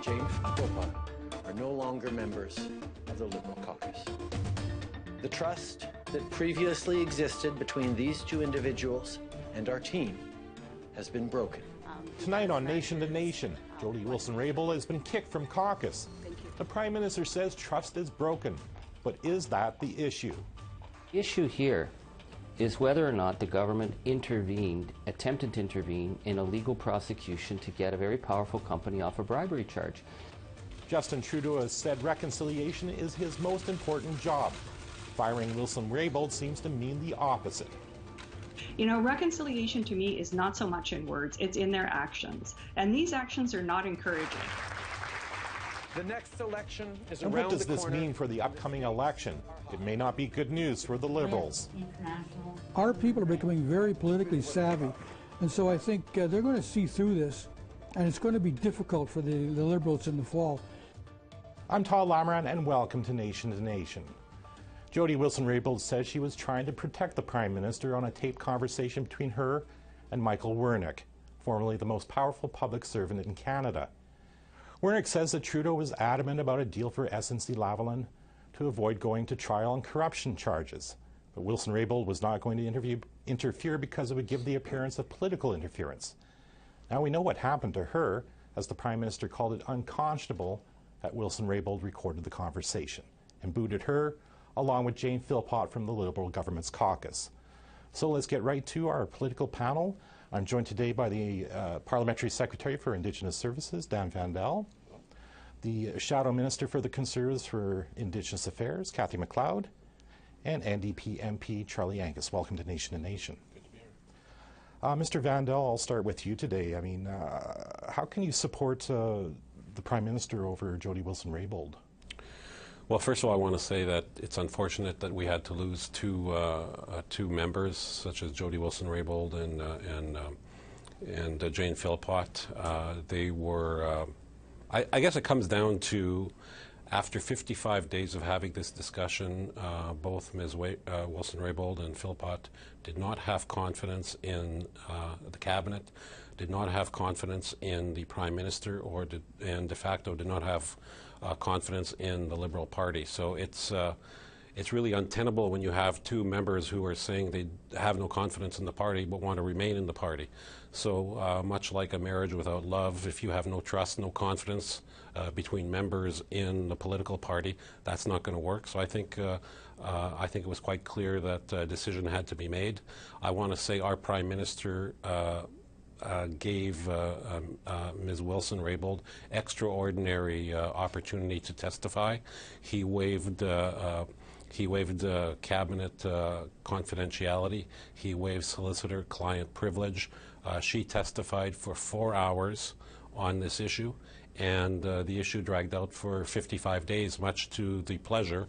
Jane Philpott are no longer members of the Liberal caucus. The trust that previously existed between these two individuals and our team has been broken. Tonight on Nation to Nation, Jody Wilson-Raybould has been kicked from caucus. The Prime Minister says trust is broken, but is that the issue? The issue here is whether or not the government attempted to intervene in a legal prosecution to get a very powerful company off a bribery charge. Justin Trudeau has said reconciliation is his most important job. Firing Wilson-Raybould seems to mean the opposite. You know, reconciliation to me is not so much in words, it's in their actions. And these actions are not encouraging. The next election is and around what does the this corner. mean for the upcoming election? It may not be good news for the Liberals. Our people are becoming very politically savvy, and so I think they're going to see through this, and it's going to be difficult for the Liberals in the fall. I'm Todd Lamran, and welcome to Nation to Nation. Jody Wilson-Raybould says she was trying to protect the Prime Minister on a taped conversation between her and Michael Wernick, formerly the most powerful public servant in Canada. Wernick says that Trudeau was adamant about a deal for SNC-Lavalin to avoid going to trial on corruption charges. But Wilson-Raybould was not going to interfere because it would give the appearance of political interference. Now we know what happened to her, as the Prime Minister called it unconscionable that Wilson-Raybould recorded the conversation and booted her, along with Jane Philpott from the Liberal government's caucus. So let's get right to our political panel. I'm joined today by the Parliamentary Secretary for Indigenous Services, Dan Vandel, the Shadow Minister for the Conservatives for Indigenous Affairs, Cathy McLeod, and NDP MP Charlie Angus. Welcome to Nation to Nation. Good to be here. Mr. Vandel, I'll start with you today. I mean, how can you support the Prime Minister over Jody Wilson-Raybould? Well, first of all, I want to say that it's unfortunate that we had to lose two members, such as Jody Wilson-Raybould and Jane Philpott. They were, I guess it comes down to, after 55 days of having this discussion, both Ms. Wilson-Raybould and Philpott did not have confidence in the Cabinet, did not have confidence in the Prime Minister, and de facto did not have confidence in the Liberal Party. So it's really untenable when you have two members who are saying they have no confidence in the party but want to remain in the party. So much like a marriage without love, if you have no trust, no confidence between members in the political party, that's not going to work. So I think it was quite clear that a decision had to be made. I want to say our Prime Minister gave Ms. Wilson-Raybould extraordinary opportunity to testify. He waived cabinet confidentiality. He waived solicitor-client privilege. She testified for 4 hours on this issue, and the issue dragged out for 55 days, much to the pleasure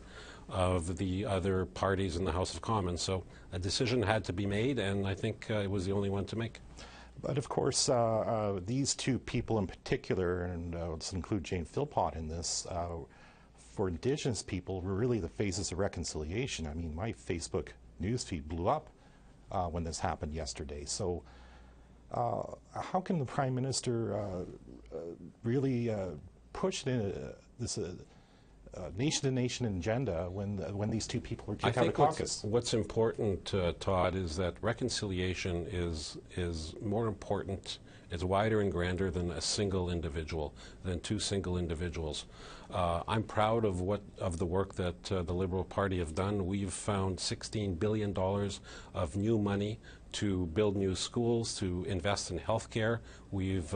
of the other parties in the House of Commons. So a decision had to be made, and I think it was the only one to make. But of course, these two people in particular, and let's include Jane Philpott in this, for Indigenous people were really the faces of reconciliation. I mean, my Facebook newsfeed blew up when this happened yesterday. So how can the Prime Minister really push this nation-to-nation agenda when these two people were kicked out of caucus? What's important, Todd, is that reconciliation is more important, it's wider and grander than a single individual, than two single individuals. I'm proud of the work that the Liberal Party have done. We've found $16 billion of new money to build new schools, to invest in health care. We've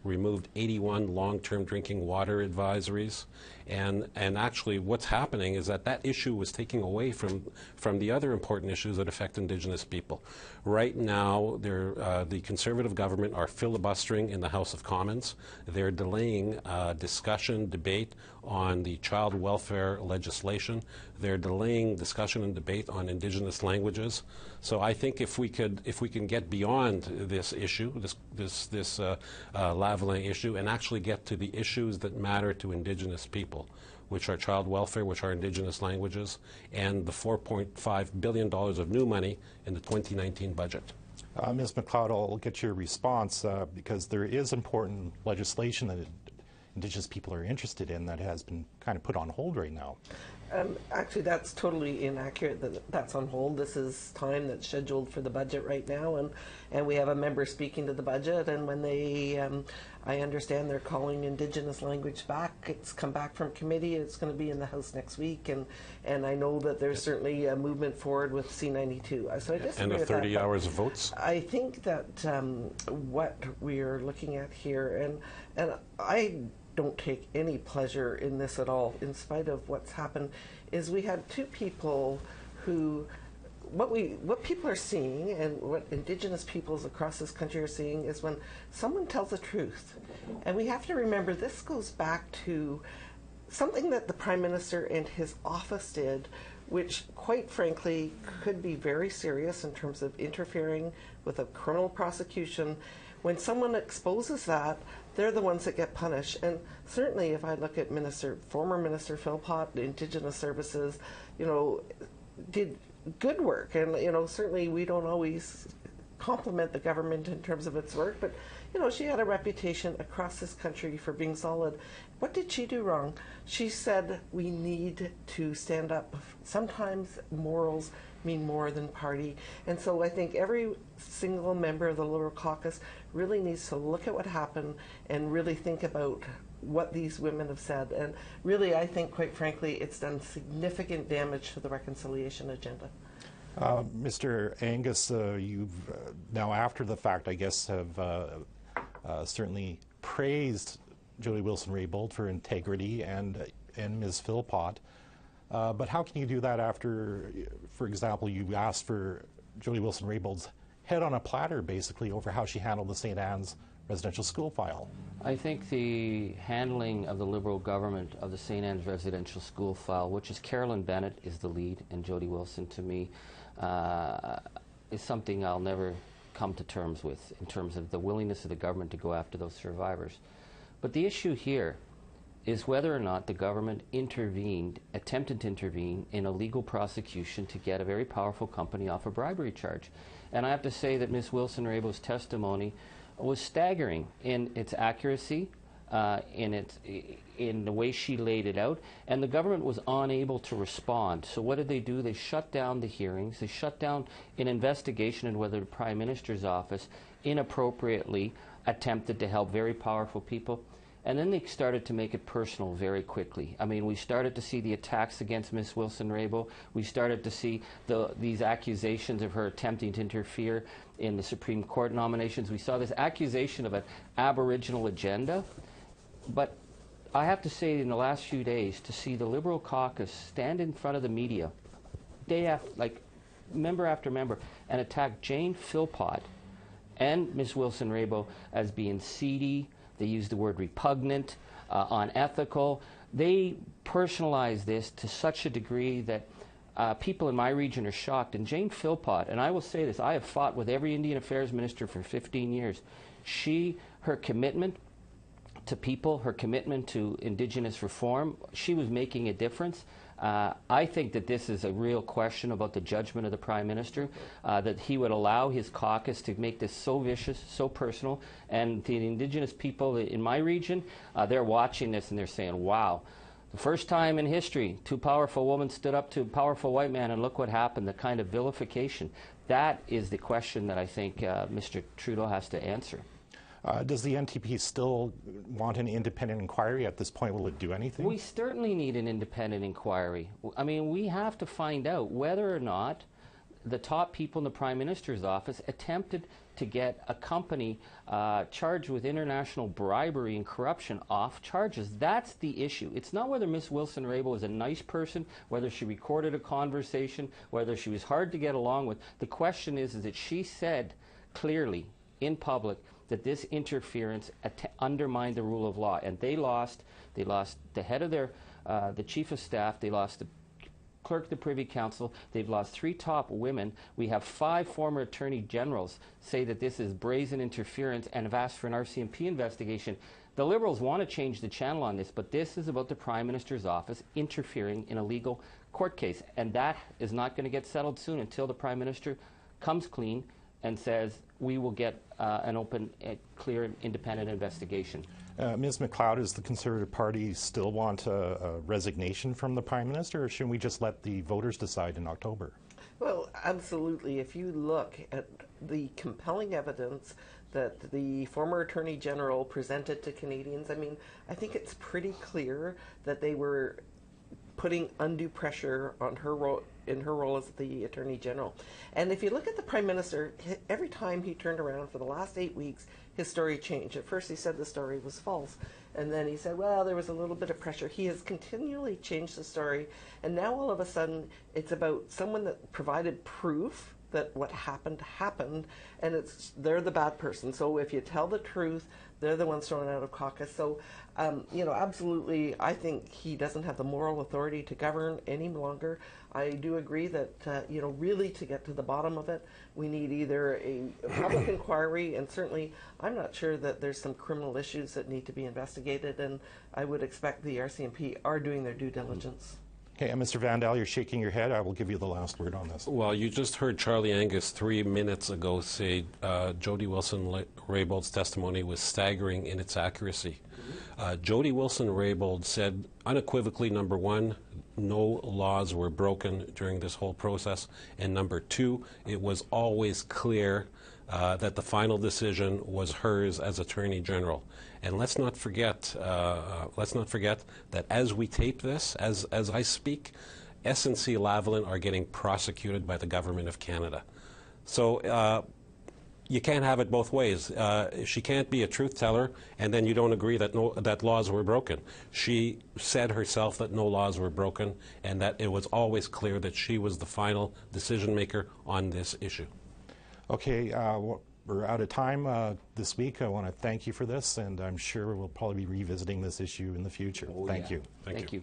removed 81 long-term drinking water advisories. And actually what's happening is that issue was taking away from the other important issues that affect Indigenous people. Right now, the Conservative government are filibustering in the House of Commons. They're delaying discussion, debate on the child welfare legislation. They're delaying discussion and debate on Indigenous languages. So I think if we can get beyond this issue, this Lavalin issue, and actually get to the issues that matter to Indigenous people, which are child welfare, which are Indigenous languages, and the $4.5 billion of new money in the 2019 budget. Ms. McLeod, I'll get your response because there is important legislation that Indigenous people are interested in that has been kind of put on hold right now. Actually, that's totally inaccurate that that's on hold. This is time that's scheduled for the budget right now, and we have a member speaking to the budget, and when they, I understand they're calling Indigenous language back. It's come back from committee. It's going to be in the House next week, and I know that there's certainly a movement forward with C92. So I disagree and the with 30 that, hours of votes? I think that what we're looking at here, and I don't take any pleasure in this at all, in spite of what's happened, is we had two people who, what people are seeing and what Indigenous peoples across this country are seeing is when someone tells the truth. And we have to remember this goes back to something that the Prime Minister and his office did, which quite frankly could be very serious in terms of interfering with a criminal prosecution. When someone exposes that, they're the ones that get punished. And certainly if I look at former Minister Philpott, Indigenous Services, did good work. And, certainly we don't always compliment the government in terms of its work, but, she had a reputation across this country for being solid. What did she do wrong? She said we need to stand up. Sometimes morals mean more than party. And so I think every single member of the Liberal caucus really needs to look at what happened and really think about what these women have said. And really, I think, quite frankly, it's done significant damage to the reconciliation agenda. Mr. Angus, you've now after the fact, I guess, have certainly praised Jody Wilson-Raybould for integrity and Ms. Philpott. But how can you do that after, for example, you asked for Jody Wilson-Raybould's head on a platter, basically, over how she handled the St. Anne's residential school file? I think the handling of the Liberal government of the St. Anne's residential school file, which is Carolyn Bennett is the lead, and Jody Wilson, to me, is something I'll never come to terms with in terms of the willingness of the government to go after those survivors. But the issue here is whether or not the government attempted to intervene in a legal prosecution to get a very powerful company off a bribery charge. And I have to say that Ms. Wilson-Raybould's testimony was staggering in its accuracy, in the way she laid it out, and the government was unable to respond. So what did they do? They shut down the hearings. They shut down an investigation into whether the Prime Minister's office inappropriately attempted to help very powerful people. And then they started to make it personal very quickly. I mean, we started to see the attacks against Ms. Wilson-Raybould. We started to see these accusations of her attempting to interfere in the Supreme Court nominations. We saw this accusation of an Aboriginal agenda. But I have to say, in the last few days, to see the Liberal caucus stand in front of the media, member after member, and attack Jane Philpott and Ms. Wilson-Raybould as being seedy. They use the word repugnant, unethical. They personalize this to such a degree that people in my region are shocked. And Jane Philpott, and I will say this, I have fought with every Indian Affairs minister for 15 years. Her commitment to people, her commitment to Indigenous reform, she was making a difference. I think that this is a real question about the judgment of the Prime Minister, that he would allow his caucus to make this so vicious, so personal. And the Indigenous people in my region, they're watching this and they're saying, wow, the first time in history, two powerful women stood up to a powerful white man, and look what happened, the kind of vilification. That is the question that I think Mr. Trudeau has to answer. Does the NTP still want an independent inquiry at this point? Will it do anything? We certainly need an independent inquiry. I mean, we have to find out whether or not the top people in the Prime Minister's office attempted to get a company charged with international bribery and corruption off charges. That's the issue. It's not whether Ms. Wilson-Raybould is a nice person, whether she recorded a conversation, whether she was hard to get along with. The question is that she said clearly in public that this interference undermined the rule of law, and they lost the head of the chief of staff, they lost the clerk of the Privy Council, they've lost 3 top women. We have 5 former attorney generals say that this is brazen interference and have asked for an RCMP investigation. The Liberals want to change the channel on this, but this is about the Prime Minister's office interfering in a legal court case, and that is not going to get settled soon until the Prime Minister comes clean and says we will get an open, clear, independent investigation. Ms. MacLeod, does the Conservative Party still want a resignation from the Prime Minister, or should we just let the voters decide in October? Well, absolutely. If you look at the compelling evidence that the former Attorney General presented to Canadians, I mean, I think it's pretty clear that they were putting undue pressure on her role, in her role as the Attorney General. And if you look at the Prime Minister, every time he turned around for the last 8 weeks, his story changed. At first he said the story was false, and then he said, well, there was a little bit of pressure. He has continually changed the story, and now all of a sudden it's about someone that provided proof that what happened happened, and they're the bad person. So if you tell the truth, they're the ones thrown out of caucus. So, absolutely, I think he doesn't have the moral authority to govern any longer. I do agree that, really to get to the bottom of it, we need either a public inquiry, and certainly I'm not sure that there's some criminal issues that need to be investigated, and I would expect the RCMP are doing their due diligence. Okay, and Mr. Vandal, you're shaking your head. I will give you the last word on this. Well, you just heard Charlie Angus 3 minutes ago say Jody Wilson-Raybould's testimony was staggering in its accuracy. Jody Wilson-Raybould said unequivocally, number one, no laws were broken during this whole process, and number two, it was always clear that the final decision was hers as Attorney General. And let's not forget that as we tape this, as I speak, SNC Lavalin are getting prosecuted by the Government of Canada. So you can't have it both ways. She can't be a truth teller, and then you don't agree that that laws were broken. She said herself that no laws were broken, and that it was always clear that she was the final decision maker on this issue. Okay, we're out of time this week. I want to thank you for this, and I'm sure we'll probably be revisiting this issue in the future. Thank you. Thank you.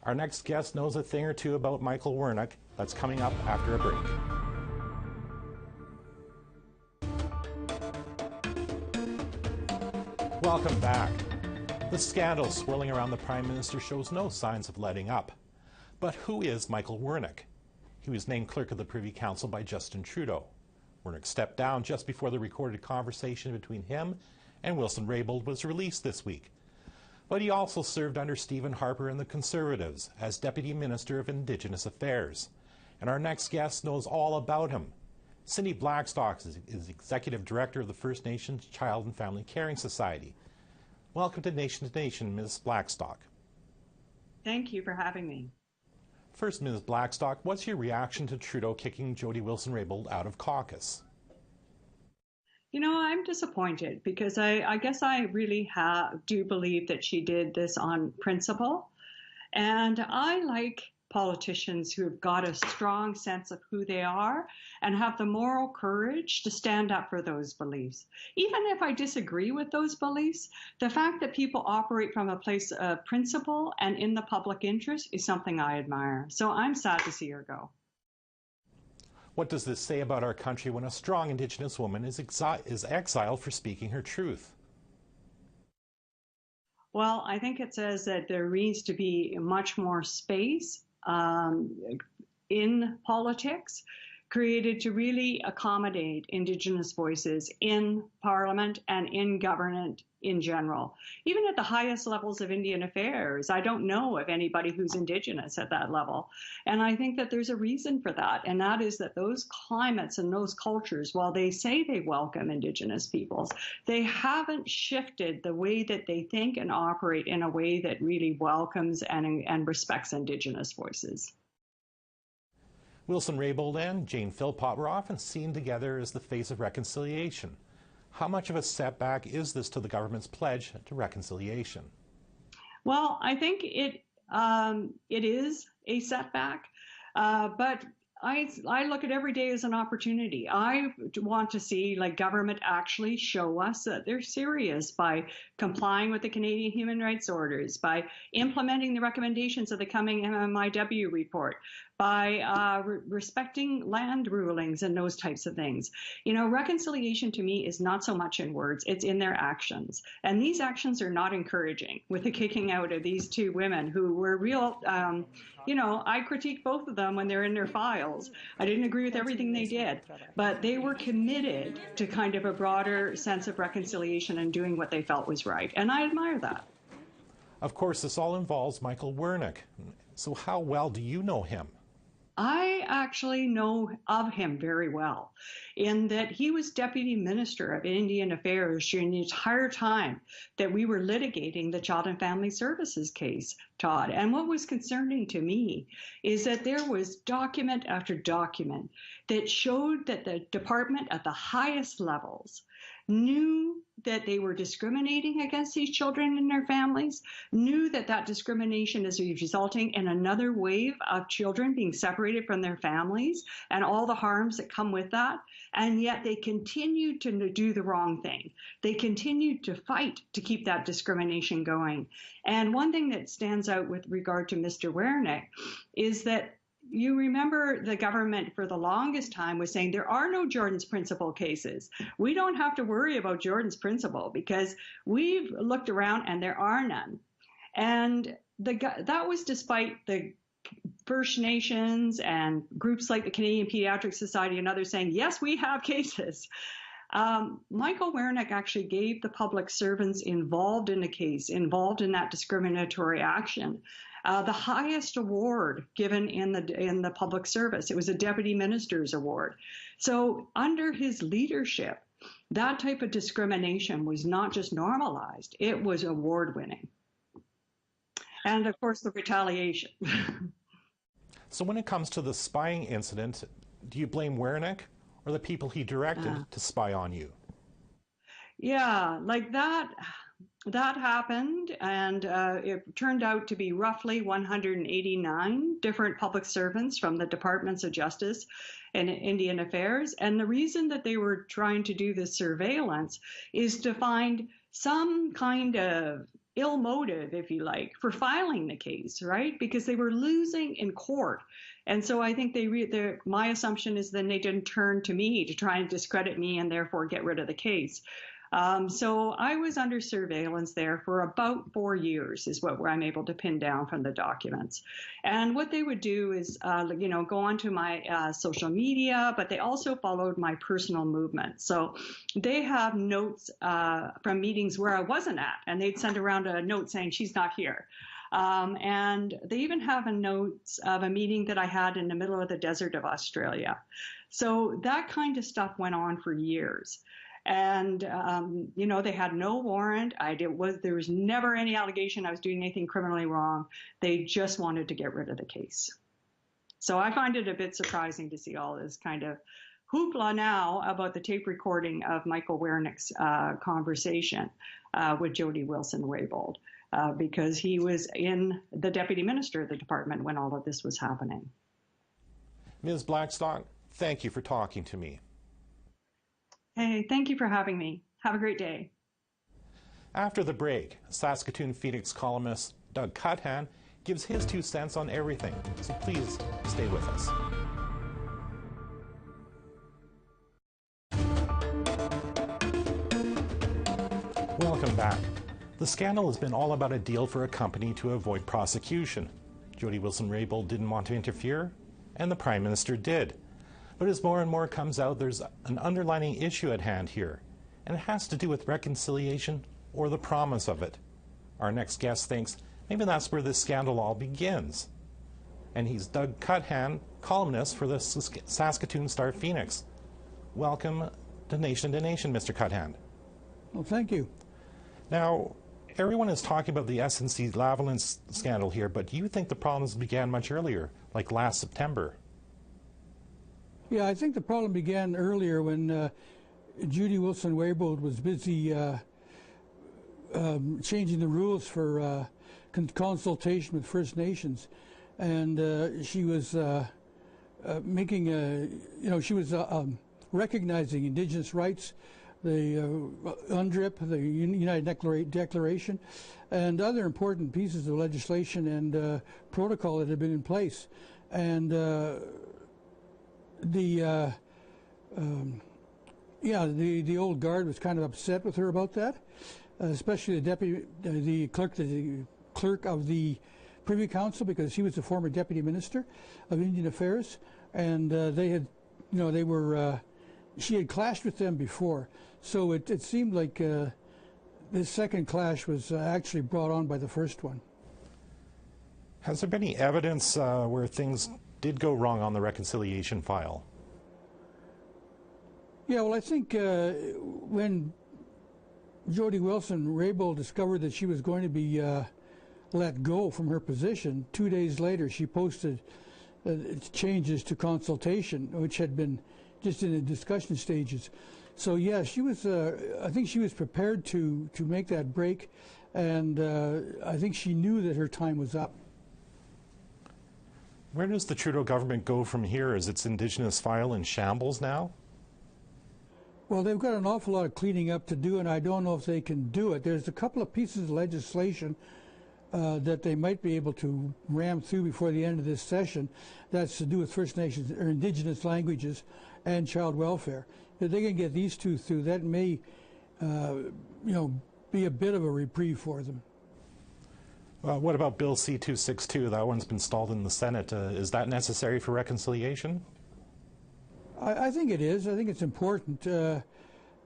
Our next guest knows a thing or two about Michael Wernick. That's coming up after a break. Welcome back. The scandal swirling around the Prime Minister shows no signs of letting up. But who is Michael Wernick? He was named Clerk of the Privy Council by Justin Trudeau. Wernick stepped down just before the recorded conversation between him and Wilson-Raybould was released this week. But he also served under Stephen Harper and the Conservatives as Deputy Minister of Indigenous Affairs. And our next guest knows all about him. Cindy Blackstock is Executive Director of the First Nations Child and Family Caring Society. Welcome to Nation to Nation, Ms. Blackstock. Thank you for having me. First, Ms. Blackstock, what's your reaction to Trudeau kicking Jody Wilson-Raybould out of caucus? You know, I'm disappointed because I guess I really do believe that she did this on principle. And I like politicians who have got a strong sense of who they are and have the moral courage to stand up for those beliefs. Even if I disagree with those beliefs, the fact that people operate from a place of principle and in the public interest is something I admire. So I'm sad to see her go. What does this say about our country when a strong Indigenous woman is exiled for speaking her truth? Well, I think it says that there needs to be much more space in politics created to really accommodate Indigenous voices in Parliament and in government in general. Even at the highest levels of Indian affairs, I don't know of anybody who's Indigenous at that level. And I think that there's a reason for that, and that is that those climates and those cultures, while they say they welcome Indigenous peoples, they haven't shifted the way that they think and operate in a way that really welcomes and respects Indigenous voices. Wilson-Raybould and Jane Philpott were often seen together as the face of reconciliation. How much of a setback is this to the government's pledge to reconciliation? Well, I think it is a setback, but I look at every day as an opportunity. I want to see government actually show us that they're serious by complying with the Canadian human rights orders, by implementing the recommendations of the coming MMIW report, by respecting land rulings and those types of things. You know, reconciliation to me is not so much in words, it's in their actions. And these actions are not encouraging with the kicking out of these two women who were real, you know, I critique both of them when they're in their files. I didn't agree with everything they did, but they were committed to kind of a broader sense of reconciliation and doing what they felt was right. And I admire that. Of course, this all involves Michael Wernick. So how well do you know him? I actually know of him very well, in that he was Deputy Minister of Indian Affairs during the entire time that we were litigating the Child and Family Services case, Todd. And what was concerning to me is that there was document after document that showed that the department at the highest levels knew that they were discriminating against these children and their families, knew that that discrimination is resulting in another wave of children being separated from their families and all the harms that come with that. And yet they continued to do the wrong thing. They continued to fight to keep that discrimination going. And one thing that stands out with regard to Mr. Wernick is that you remember the government for the longest time was saying there are no Jordan's Principle cases. We don't have to worry about Jordan's Principle because we've looked around and there are none. And that was despite the First Nations and groups like the Canadian Pediatric Society and others saying, yes, we have cases. Michael Wernick actually gave the public servants involved in the case, involved in that discriminatory action, the highest award given in the public service. It was a Deputy Minister's Award. So under his leadership, that type of discrimination was not just normalized, it was award-winning. And of course, the retaliation. So when it comes to the spying incident, do you blame Wernick or the people he directed to spy on you? Yeah, like that happened, and it turned out to be roughly 189 different public servants from the Departments of Justice and Indian Affairs. And the reason that they were trying to do this surveillance is to find some kind of ill motive, if you like, for filing the case, right? Because they were losing in court. And so I think my assumption is then they didn't turn to me to try and discredit me and therefore get rid of the case. So I was under surveillance there for about 4 years is what I'm able to pin down from the documents. And what they would do is, go onto my social media, but they also followed my personal movement. So they have notes from meetings where I wasn't at, and they'd send around a note saying she's not here. And they even have a notes of a meeting that I had in the middle of the desert of Australia. So that kind of stuff went on for years. And, they had no warrant. There was never any allegation I was doing anything criminally wrong. They just wanted to get rid of the case. So I find it a bit surprising to see all this kind of hoopla now about the tape recording of Michael Wernick's conversation with Jody Wilson-Raybould, because he was in the deputy minister of the department when all of this was happening. Ms. Blackstock, thank you for talking to me. Hey, thank you for having me. Have a great day. After the break, Saskatoon Phoenix columnist Doug Cuthan gives his 2 cents on everything, so please stay with us. Welcome back. The scandal has been all about a deal for a company to avoid prosecution. Jody Wilson-Raybould didn't want to interfere, and the Prime Minister did. But as more and more comes out, there's an underlying issue at hand here, and it has to do with reconciliation or the promise of it. Our next guest thinks maybe that's where this scandal all begins. And he's Doug Cuthan, columnist for the Saskatoon Star-Phoenix. Welcome to Nation to Nation, Mr. Cuthan. Well, thank you. Now, everyone is talking about the SNC-Lavalin scandal here, but do you think the problems began much earlier, like last September? Yeah, I think the problem began earlier when Judy Wilson-Raybould was busy changing the rules for consultation with First Nations, and she was recognizing Indigenous rights, the UNDRIP, the United Declaration, and other important pieces of legislation and protocol that had been in place. And the old guard was kind of upset with her about that, especially the clerk of the Privy Council, because he was the former deputy minister of Indian Affairs, and she had clashed with them before, so it seemed like this second clash was actually brought on by the first one. Has there been any evidence where things did go wrong on the reconciliation file? Yeah, well, I think when Jody Wilson-Raybould discovered that she was going to be let go from her position, 2 days later she posted changes to consultation, which had been just in the discussion stages. So yeah, she was. I think she was prepared to make that break, and I think she knew that her time was up. Where does the Trudeau government go from here? Is its Indigenous file in shambles now? Well, they've got an awful lot of cleaning up to do, and I don't know if they can do it. There's a couple of pieces of legislation that they might be able to ram through before the end of this session. That's to do with First Nations or Indigenous languages and child welfare. If they can get these two through, that may, be a bit of a reprieve for them. What about Bill C-262? That one's been stalled in the Senate. Is that necessary for reconciliation? I think it is. I think it's important. If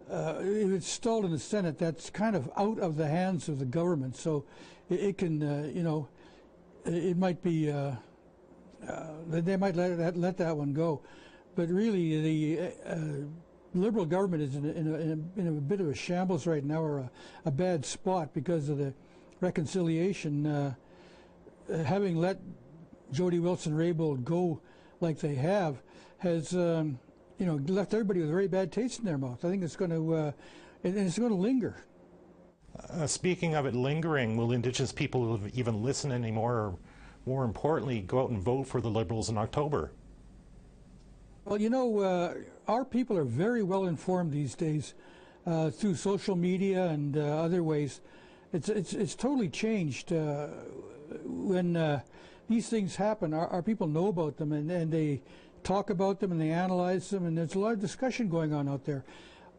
it's stalled in the Senate, that's kind of out of the hands of the government. So it can, it might be, they might let that one go. But really, the Liberal government is in a bit of a shambles right now, or a bad spot because of the reconciliation. Having let Jody Wilson-Raybould go like they have has left everybody with a very bad taste in their mouth. I think it's going to linger. Speaking of it lingering, will Indigenous people even listen anymore, or more importantly, go out and vote for the Liberals in October? Well, our people are very well informed these days through social media and other ways. It's totally changed. When these things happen, our people know about them, and they talk about them and they analyze them, and there's a lot of discussion going on out there.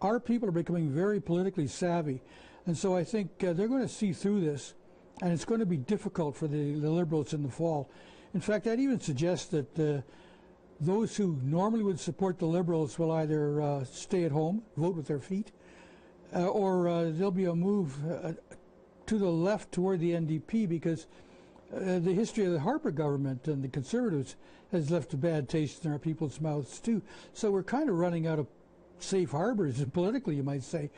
Our people are becoming very politically savvy, and so I think they're going to see through this, and it's going to be difficult for the Liberals in the fall. In fact, I'd even suggest that those who normally would support the Liberals will either stay at home, vote with their feet, or there'll be a move to the left toward the NDP, because the history of the Harper government and the Conservatives has left a bad taste in our people's mouths too. So we're kind of running out of safe harbors politically, you might say.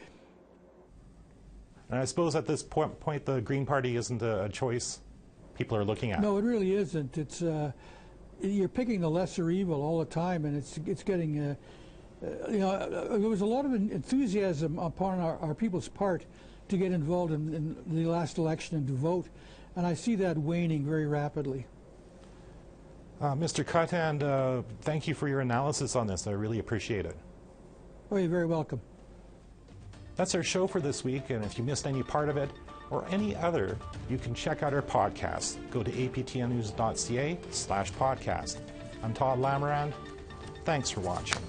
And I suppose at this point the Green Party isn't a choice people are looking at. No, it really isn't. It's you're picking the lesser evil all the time, and it's getting there was a lot of enthusiasm upon our people's part to get involved in the last election and to vote, and I see that waning very rapidly. Mr. Cuthand, thank you for your analysis on this. I really appreciate it. Oh, you're very welcome. That's our show for this week, and if you missed any part of it or any other, you can check out our podcast. Go to aptnnews.ca/podcast. I'm Todd Lamarand. Thanks for watching.